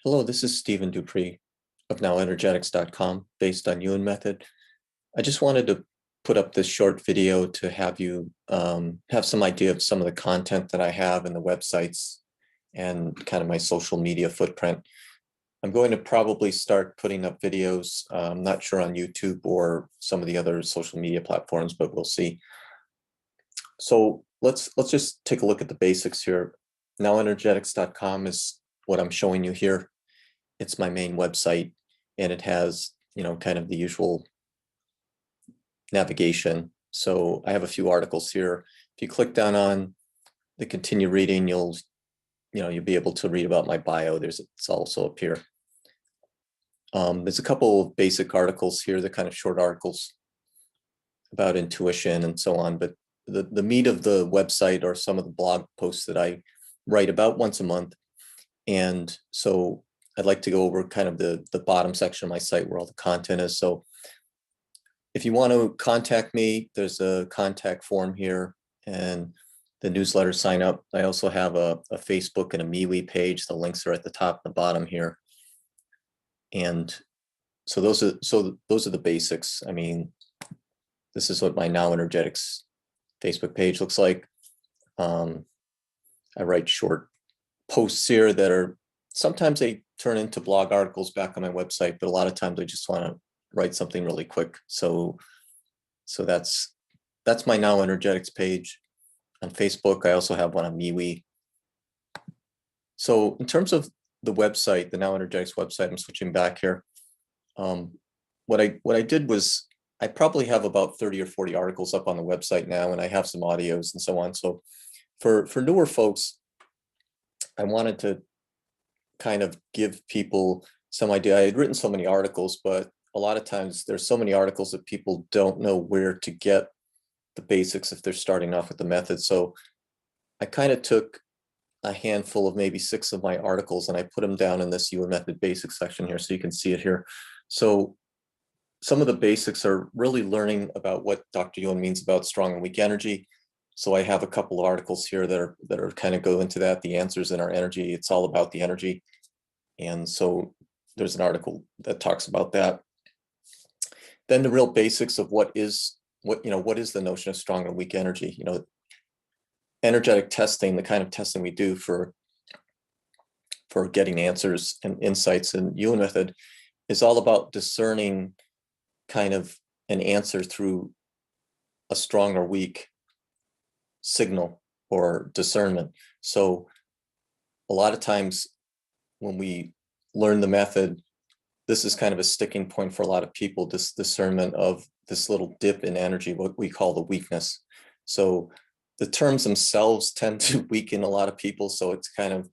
Hello, this is Stephen Dupree of NowEnergetics.com, based on YUEN Method. I just wanted to put up this short video to have you have some idea of some of the content that I have in the websites and kind of my social media footprint. I'm going to probably start putting up videos, I'm not sure on YouTube or some of the other social media platforms, but we'll see. So let's just take a look at the basics here. NowEnergetics.com is what I'm showing you here. It's my main website, and it has, kind of the usual navigation. So I have a few articles here. If you click down on the continue reading, you'll be able to read about my bio. It's also up here. There's a couple of basic articles here, the kind of short articles about intuition and so on. But the meat of the website are some of the blog posts that I write about once a month. And so I'd like to go over kind of the bottom section of my site where all the content is. So if you want to contact me, there's a contact form here and the newsletter sign up. I also have a Facebook and a MeWe page. The links are at the top and the bottom here. And so those are the basics. I mean, this is what my Now Energetics Facebook page looks like. I write short posts here that are sometimes they turn into blog articles back on my website, but a lot of times I just want to write something really quick. So that's my Now Energetics page on Facebook. I also have one on MeWe. So in terms of the website, the Now Energetics website, I'm switching back here. What I did was I probably have about 30 or 40 articles up on the website now, and I have some audios and so on. So for newer folks, I wanted to kind of give people some idea. I had written so many articles, but a lot of times there's so many articles that people don't know where to get the basics if they're starting off with the method. So I kind of took a handful of maybe 6 of my articles and I put them down in this YUEN Method basics section here so you can see it here. So some of the basics are really learning about what Dr. YUEN means about strong and weak energy. So I have a couple of articles here that are kind of go into that, the answers in our energy. It's all about the energy. And so there's an article that talks about that. Then the real basics of what is the notion of strong and weak energy. Energetic testing, the kind of testing we do for getting answers and insights in YUEN Method, is all about discerning kind of an answer through a strong or weak signal or discernment. So a lot of times when we learn the method, this is kind of a sticking point for a lot of people, this discernment of this little dip in energy, what we call the weakness. So the terms themselves tend to weaken a lot of people. So it's kind of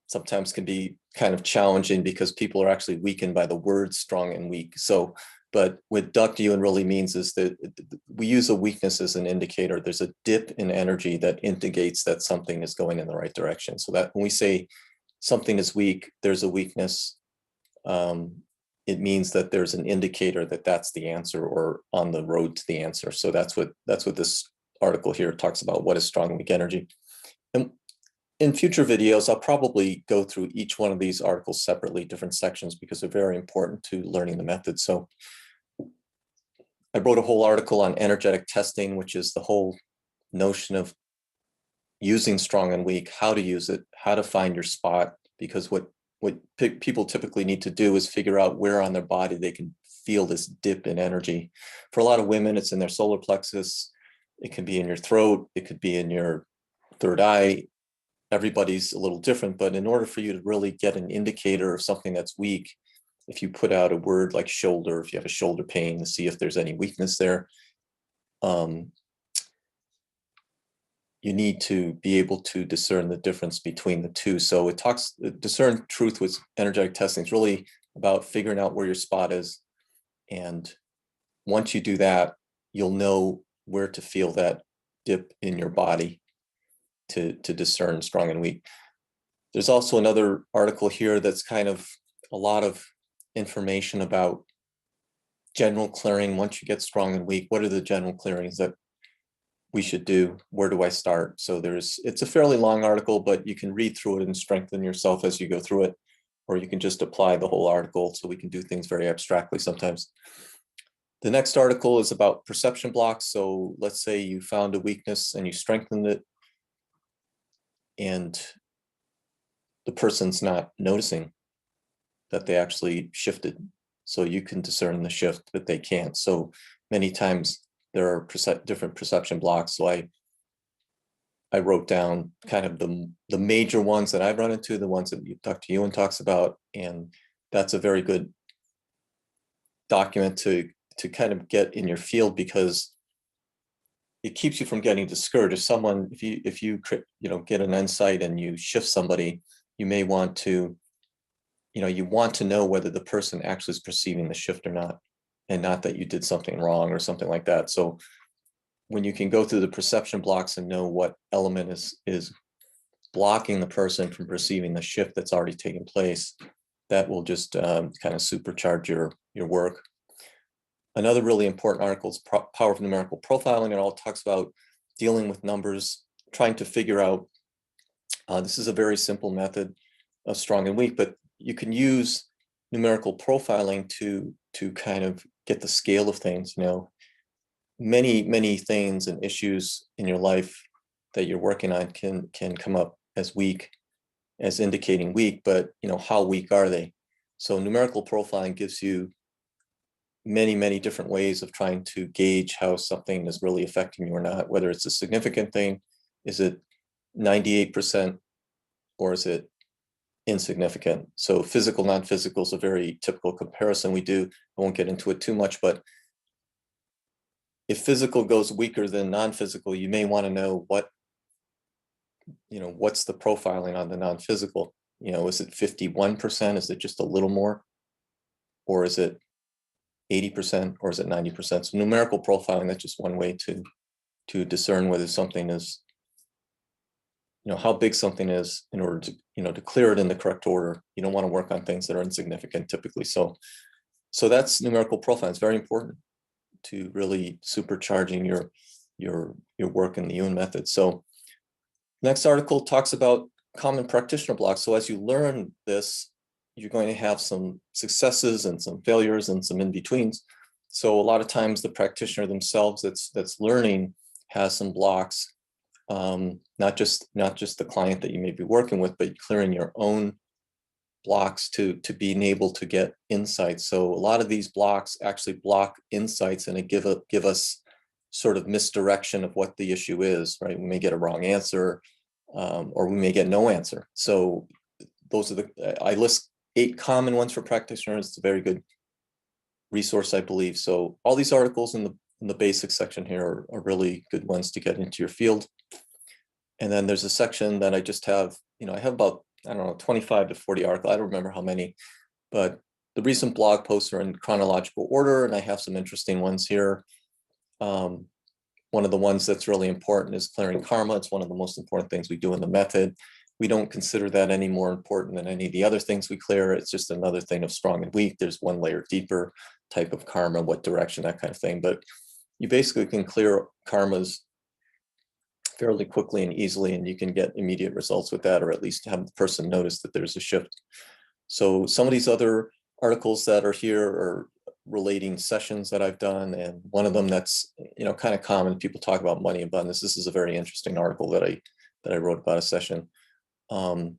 sometimes can be kind of challenging because people are actually weakened by the words strong and weak. So, but what Dr. YUEN really means is that we use a weakness as an indicator. There's a dip in energy that indicates that something is going in the right direction. So that when we say something is weak, there's a weakness, it means that there's an indicator that that's the answer or on the road to the answer. So that's what this article here talks about, what is strong and weak energy. And in future videos, I'll probably go through each one of these articles separately, different sections, because they're very important to learning the method. So I wrote a whole article on energetic testing, which is the whole notion of using strong and weak, how to use it, how to find your spot, because what people typically need to do is figure out where on their body they can feel this dip in energy. For a lot of women, it's in their solar plexus. It can be in your throat. It could be in your third eye. Everybody's a little different, but in order for you to really get an indicator of something that's weak, if you put out a word like shoulder, if you have a shoulder pain, to see if there's any weakness there, you need to be able to discern the difference between the two. So it talks, discern truth with energetic testing. It's really about figuring out where your spot is. And once you do that, you'll know where to feel that dip in your body to discern strong and weak. There's also another article here that's kind of a lot of information about general clearing. Once you get strong and weak, what are the general clearings that we should do? Where do I start? So it's a fairly long article, but you can read through it and strengthen yourself as you go through it. or you can just apply the whole article. So we can do things very abstractly sometimes. The next article is about perception blocks. So let's say you found a weakness and you strengthened it, and the person's not noticing that they actually shifted. So you can discern the shift, but they can't. So many times there are different perception blocks. So I wrote down kind of the major ones that I've run into, the ones that Dr. Yuen talks about, and that's a very good document to kind of get in your field, because it keeps you from getting discouraged. If you get an insight and you shift somebody, you may want to, you want to know whether the person actually is perceiving the shift or not, and not that you did something wrong or something like that. So when you can go through the perception blocks and know what element is blocking the person from perceiving the shift that's already taken place, that will just kind of supercharge your work. Another really important article is Power of Numerical Profiling. It all talks about dealing with numbers, trying to figure out, this is a very simple method of strong and weak, but you can use numerical profiling to kind of get the scale of things. Many things and issues in your life that you're working on can come up as weak, as indicating weak, but how weak are they? So numerical profiling gives you many different ways of trying to gauge how something is really affecting you or not, whether it's a significant thing. Is it 98% or is it insignificant? So physical, non-physical is a very typical comparison we do. I won't get into it too much, but if physical goes weaker than non-physical, you may want to know what's the profiling on the non-physical. Is it 51%? Is it just a little more? Or is it 80%? Or is it 90%? So numerical profiling, that's just one way to discern whether something is, how big something is in order to, to clear it in the correct order. You don't want to work on things that are insignificant typically. So that's numerical profiling. It's very important to really supercharging your work in the YUEN method. So next article talks about common practitioner blocks. So as you learn this, you're going to have some successes and some failures and some in-betweens. So a lot of times the practitioner themselves that's learning has some blocks, not just the client that you may be working with, but clearing your own blocks to being able to get insights. So a lot of these blocks actually block insights, and it give us sort of misdirection of what the issue is, right? We may get a wrong answer, or we may get no answer. So those are I list 8 common ones for practitioners. It's a very good resource, I believe. So all these articles in the basics section here are really good ones to get into your field. And then there's a section that I just have, I have about, 25 to 40 articles. I don't remember how many, but the recent blog posts are in chronological order, and I have some interesting ones here. One of the ones that's really important is clearing karma. It's one of the most important things we do in the method. We don't consider that any more important than any of the other things we clear. It's just another thing of strong and weak. There's one layer deeper type of karma, what direction, that kind of thing. But you basically can clear karmas fairly quickly and easily, and you can get immediate results with that, or at least have the person notice that there's a shift. So some of these other articles that are here are relating sessions that I've done, and one of them that's kind of common, people talk about money abundance. This is a very interesting article that I wrote about a session. YUEN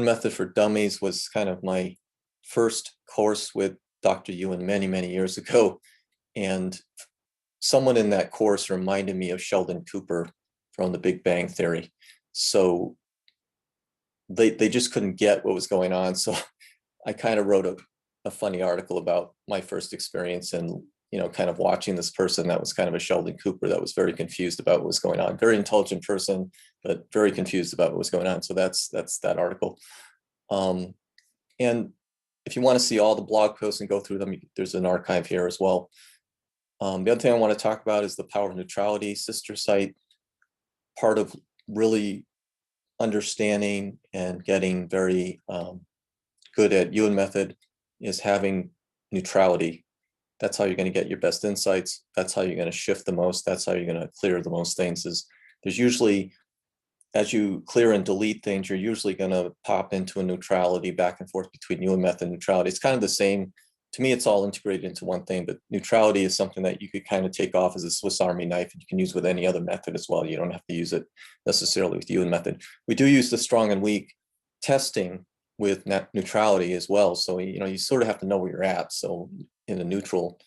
Method for Dummies was kind of my first course with Dr. Yuen many years ago, and someone in that course reminded me of Sheldon Cooper from The Big Bang Theory. So they just couldn't get what was going on. So I kind of wrote a funny article about my first experience and, kind of watching this person that was kind of a Sheldon Cooper that was very confused about what was going on. Very intelligent person, but very confused about what was going on. So that's that article. And if you want to see all the blog posts and go through them, there's an archive here as well. The other thing I want to talk about is the Power of Neutrality sister site. Part of really understanding and getting very good at YUEN method is having neutrality. That's how you're going to get your best insights. That's how you're going to shift the most. That's how you're going to clear the most things. There's usually as you clear and delete things, you're usually going to pop into a neutrality back and forth between YUEN method and neutrality. It's kind of the same. To me, it's all integrated into one thing, but neutrality is something that you could kind of take off as a Swiss Army knife, and you can use with any other method as well. You don't have to use it necessarily with YUEN method. We do use the strong and weak testing with neutrality as well. So, you sort of have to know where you're at. So in the neutral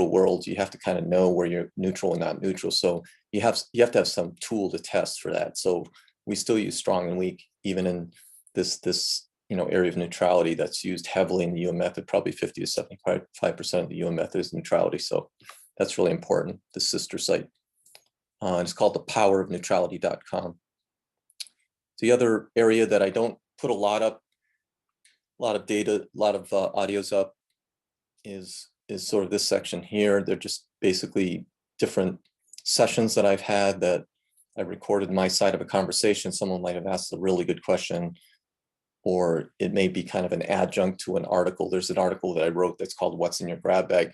world, you have to kind of know where you're neutral and not neutral. So you have to have some tool to test for that. So we still use strong and weak, even in this area of neutrality that's used heavily in the YUEN method. Probably 50 to 75% of the YUEN method is neutrality. So that's really important. The sister site. It's called the powerofneutrality.com. The other area that I don't put a lot of data, a lot of audios up is sort of this section here. They're just basically different sessions that I've had that I recorded my side of a conversation. Someone might have asked a really good question, or it may be kind of an adjunct to an article. There's an article that I wrote that's called "What's in Your Grab Bag?"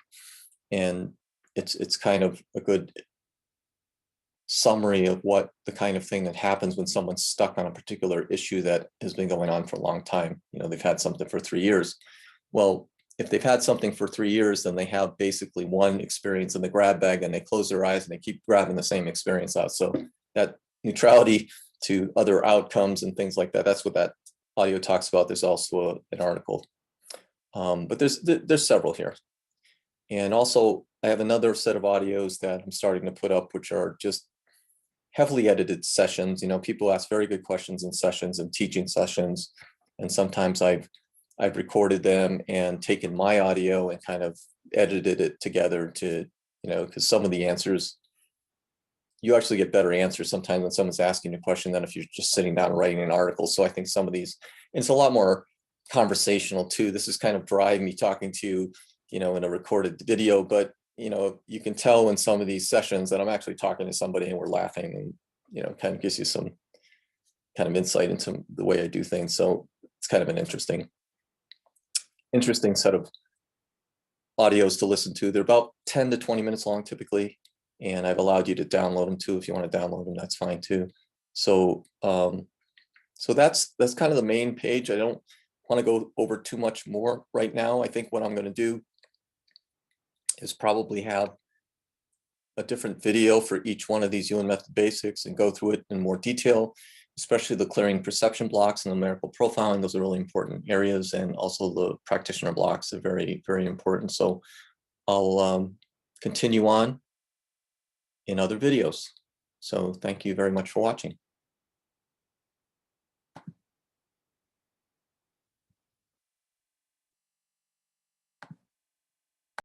And it's kind of a good summary of what the kind of thing that happens when someone's stuck on a particular issue that has been going on for a long time. They've had something for 3 years. Well, if they've had something for 3 years, then they have basically one experience in the grab bag, and they close their eyes and they keep grabbing the same experience out. So that neutrality to other outcomes and things like that, that's what that audio talks about. There's also an article, but there's several here. And also I have another set of audios that I'm starting to put up, which are just heavily edited sessions. People ask very good questions in sessions and teaching sessions. And sometimes I've recorded them and taken my audio and kind of edited it together to, because some of the answers, you actually get better answers sometimes when someone's asking a question than if you're just sitting down and writing an article. So I think some of these, and it's a lot more conversational too. This is kind of dry, me talking to you, in a recorded video, but you can tell in some of these sessions that I'm actually talking to somebody and we're laughing, and kind of gives you some kind of insight into the way I do things. So it's kind of an interesting set of audios to listen to. They're about 10 to 20 minutes long typically, and I've allowed you to download them too. If you want to download them, that's fine too. So so that's kind of the main page. I don't want to go over too much more right now. I think what I'm going to do is probably have a different video for each one of these YUEN method basics and go through it in more detail, especially the clearing perception blocks and the numerical profiling. Those are really important areas, and also the practitioner blocks are very, very important. So I'll continue on in other videos. So thank you very much for watching.